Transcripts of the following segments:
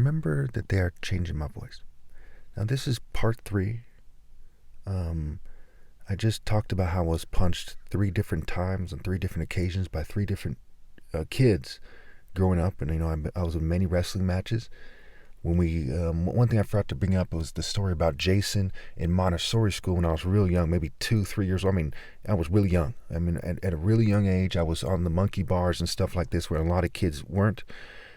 Remember that they are changing my voice. Now, this is part three. I just talked about how I was punched 3 different times on 3 different occasions by 3 different kids growing up, and I was in many wrestling matches. When one thing I forgot to bring up was the story about Jason in Montessori school when I was real young, maybe 2, 3 years old. I mean, I was really young. I mean, at a really young age, I was on the monkey bars and stuff like this, where a lot of kids weren't.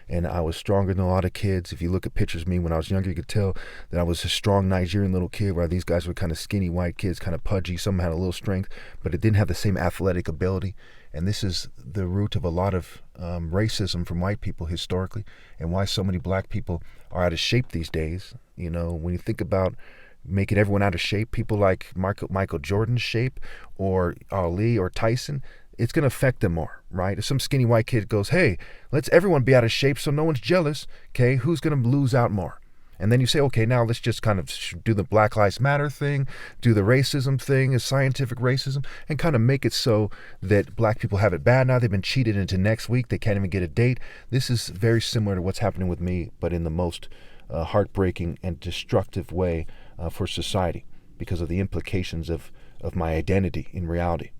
And I was stronger than a lot of kids. If you look at pictures of me when I was younger, you could tell that I was a strong Nigerian little kid, where these guys were kind of skinny white kids, kind of pudgy. Some had a little strength, but it didn't have the same athletic ability. And this is the root of a lot of racism from white people historically, and why so many black people are out of shape these days. When you think about making everyone out of shape, people like Michael Jordan's shape, or Ali or Tyson, it's going to affect them more, right? If some skinny white kid goes, hey, let's everyone be out of shape so no one's jealous, okay, who's going to lose out more? And then you say, okay, now let's just kind of do the Black Lives Matter thing, do the racism thing, scientific racism, and kind of make it so that black people have it bad now. They've been cheated into next week. They can't even get a date. This is very similar to what's happening with me, but in the most heartbreaking and destructive way for society, because of the implications of my identity in reality.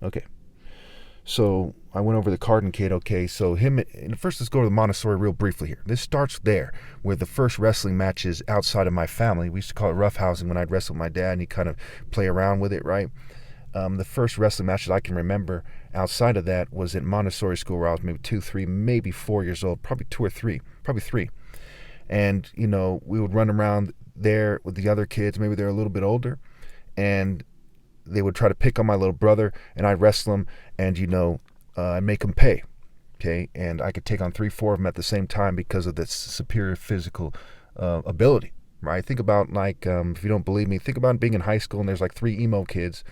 Okay. So I went over the Cardin kid. Okay, so first let's go to the Montessori real briefly here. This starts there, where the first wrestling matches outside of my family, we used to call it roughhousing when I'd wrestle with my dad and he'd kind of play around with it, right? The first wrestling matches I can remember outside of that was at Montessori school, where I was maybe 2, 3, maybe 4 years old, probably 2 or 3, probably 3. And, we would run around there with the other kids, maybe they're a little bit older, and they would try to pick on my little brother, and I'd wrestle him, and I'd make him pay, okay? And I could take on 3, 4 of them at the same time because of this superior physical ability, right? Think about, like, if you don't believe me, think about being in high school and there's like 3 emo kids,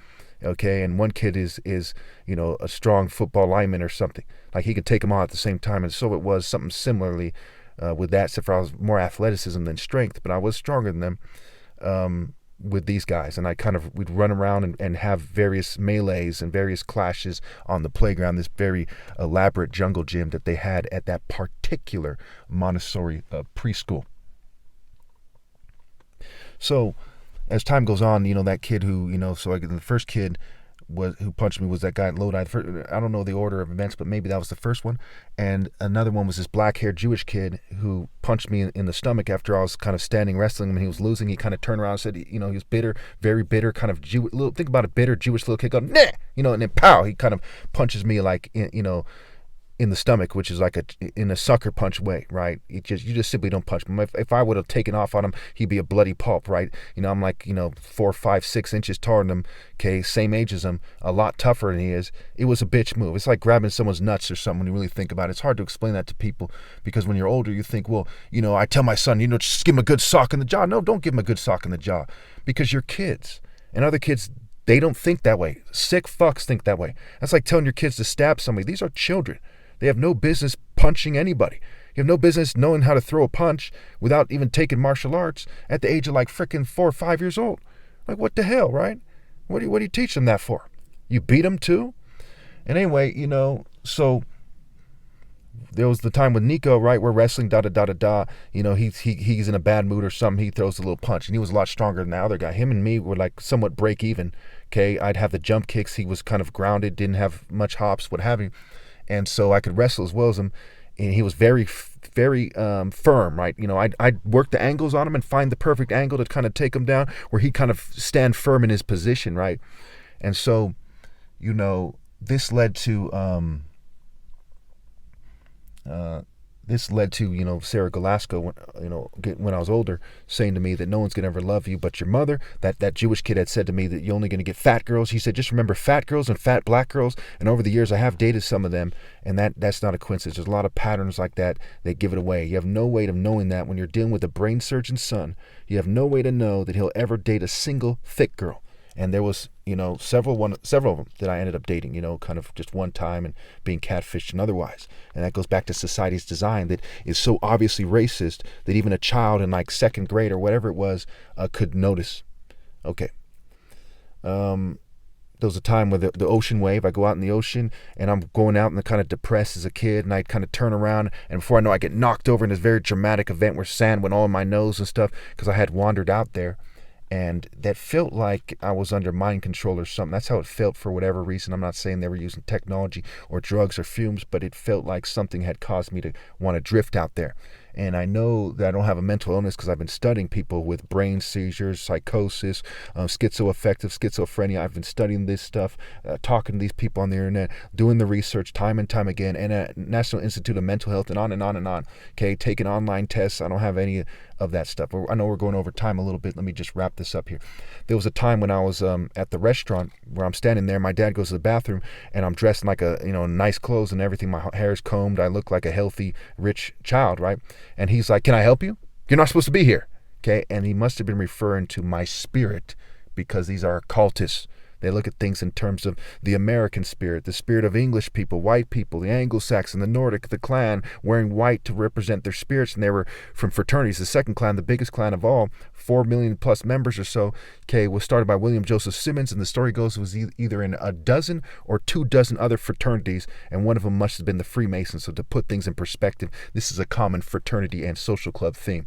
okay? And one kid is a strong football lineman or something. Like, he could take them all at the same time. And so it was something similarly with that, except for I was more athleticism than strength, but I was stronger than them. With these guys, and we'd run around and have various melees and various clashes on the playground, this very elaborate jungle gym that they had at that particular Montessori preschool. So as time goes on, that kid who, the first kid who punched me was that guy at Lodi. I don't know the order of events, but maybe that was the first one. And another one was this black-haired Jewish kid who punched me in the stomach after I was kind of standing wrestling him and he was losing. He kind of turned around and said, he was bitter, very bitter, kind of think about a bitter Jewish little kid going, nah, and then pow, he kind of punches me like, in the stomach, which is like in a sucker punch way, right? You just simply don't punch him. If I would have taken off on him, he'd be a bloody pulp, right? I'm like 4, 5, 6 inches taller than him. Okay, same age as him, a lot tougher than he is. It was a bitch move. It's like grabbing someone's nuts or something. When you really think about it, it's hard to explain that to people, because when you're older, you think, well, I tell my son, just give him a good sock in the jaw. No, don't give him a good sock in the jaw, because you're kids, and other kids, they don't think that way. Sick fucks think that way. That's like telling your kids to stab somebody. These are children. They have no business punching anybody. You have no business knowing how to throw a punch without even taking martial arts at the age of like frickin' 4 or 5 years old. Like, what the hell, right? What do you teach them that for? You beat them too? And anyway, so there was the time with Nico, right? We're wrestling, he's in a bad mood or something. He throws a little punch, and he was a lot stronger than the other guy. Him and me were like somewhat break even. Okay, I'd have the jump kicks. He was kind of grounded, didn't have much hops, what have you. And so I could wrestle as well as him, and he was very, very firm, right? I'd work the angles on him and find the perfect angle to kind of take him down, where he kind of stand firm in his position, right? And so, this led to Sarah Galasco, when I was older, saying to me that no one's going to ever love you but your mother. That Jewish kid had said to me that you're only going to get fat girls. He said, just remember fat girls and fat black girls. And over the years, I have dated some of them, and that's not a coincidence. There's a lot of patterns like that give it away. You have no way of knowing that when you're dealing with a brain surgeon's son. You have no way to know that he'll ever date a single thick girl. And there was, several of them that I ended up dating, kind of just one time, and being catfished and otherwise. And that goes back to society's design that is so obviously racist that even a child in like 2nd grade or whatever it was could notice. Okay. there was a time where the ocean wave, I go out in the ocean and I'm going out and kind of depressed as a kid, and I kind of turn around, and before I know, I get knocked over in this very dramatic event where sand went all in my nose and stuff because I had wandered out there. And that felt like I was under mind control or something. That's how it felt for whatever reason. I'm not saying they were using technology or drugs or fumes, but it felt like something had caused me to want to drift out there. And I know that I don't have a mental illness because I've been studying people with brain seizures, psychosis, schizoaffective, schizophrenia. I've been studying this stuff, talking to these people on the internet, doing the research time and time again, and at National Institute of Mental Health, and on and on and on. Okay, taking online tests. I don't have any of that stuff. I know we're going over time a little bit. Let me just wrap this up here. There was a time when I was at the restaurant where I'm standing there. My dad goes to the bathroom, and I'm dressed in like nice clothes and everything. My hair's combed. I look like a healthy, rich child, right? And he's like, "Can I help you? You're not supposed to be here." Okay, and he must have been referring to my spirit, because these are occultists. They look at things in terms of the American spirit, the spirit of English people, white people, the Anglo-Saxon, the Nordic, the clan, wearing white to represent their spirits. And they were from fraternities. The second clan, the biggest clan of all, 4 million plus members or so, okay, was started by William Joseph Simmons. And the story goes it was either in a dozen or 24 other fraternities. And one of them must have been the Freemasons. So to put things in perspective, this is a common fraternity and social club theme.